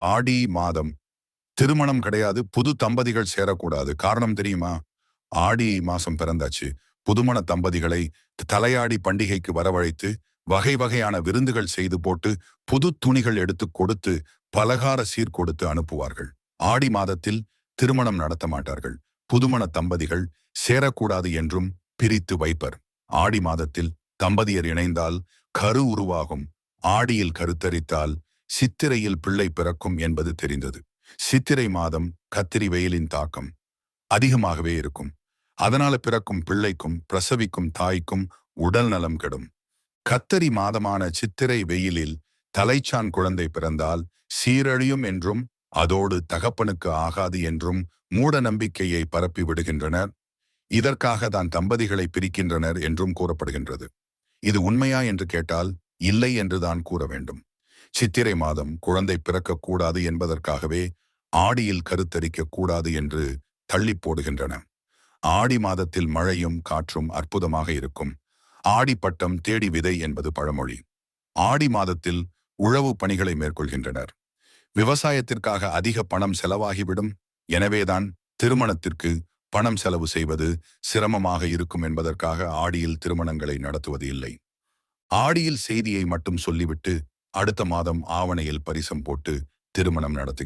ஆடி மாதம் திருமணம் கிடையாது. புது தம்பதிகள் சேரக்கூடாது. காரணம் தெரியுமா? ஆடி மாசம் பிறந்தாச்சு. புதுமண தம்பதிகளை தலையாடி பண்டிகைக்கு வரவழைத்து வகை வகையான விருந்துகள் செய்து போட்டு புது துணிகள் எடுத்து கொடுத்து பலகார சீர் கொடுத்து அனுப்புவார்கள். ஆடி மாதத்தில் திருமணம் நடத்த மாட்டார்கள். புதுமண தம்பதிகள் சேரக்கூடாது என்றும் பிரித்து வைப்பர். ஆடி மாதத்தில் தம்பதியர் இணைந்தால் கரு உருவாகும். ஆடியில் கருத்தரித்தால் சித்திரையில் பிள்ளை பிறக்கும் என்பது தெரிந்தது. சித்திரை மாதம் கத்திரி வெயிலின் தாக்கம் அதிகமாகவே இருக்கும். அதனால பிறக்கும் பிள்ளைக்கும் பிரசவிக்கும் தாய்க்கும் உடல் நலம் கெடும். கத்தரி மாதமான சித்திரை வெயிலில் தலைச்சான் குழந்தை பிறந்தால் சீரழியும் என்றும் அதோடு தகப்பனுக்கு ஆகாது என்றும் மூட நம்பிக்கையை பரப்பி விடுகின்றனர். இதற்காக தான் தம்பதிகளை பிரிக்கின்றனர் என்றும் கூறப்படுகின்றது. இது உண்மையா என்று கேட்டால் இல்லை என்றுதான் கூற வேண்டும். சித்திரை மாதம் குழந்தை பிறக்கக்கூடாது என்பதற்காகவே ஆடியில் கருத்தரிக்க கூடாது என்று தள்ளி போடுகின்றன. ஆடி மாதத்தில் மழையும் காற்றும் அற்புதமாக இருக்கும். ஆடி பட்டம் தேடி விதை என்பது பழமொழி. ஆடி மாதத்தில் உழவு பணிகளை மேற்கொள்கின்றனர். விவசாயத்திற்காக அதிக பணம் செலவாகிவிடும். எனவேதான் திருமணத்திற்கு பணம் செலவு செய்வது சிரமமாக இருக்கும் என்பதற்காக ஆடியில் திருமணங்களை நடத்துவது இல்லை. ஆடியில் செய்தியை மட்டும் சொல்லிவிட்டு அடுத்த மாதம் ஆவணையில் பரிசம் போட்டு திருமணம் நடத்துகின்றனர்.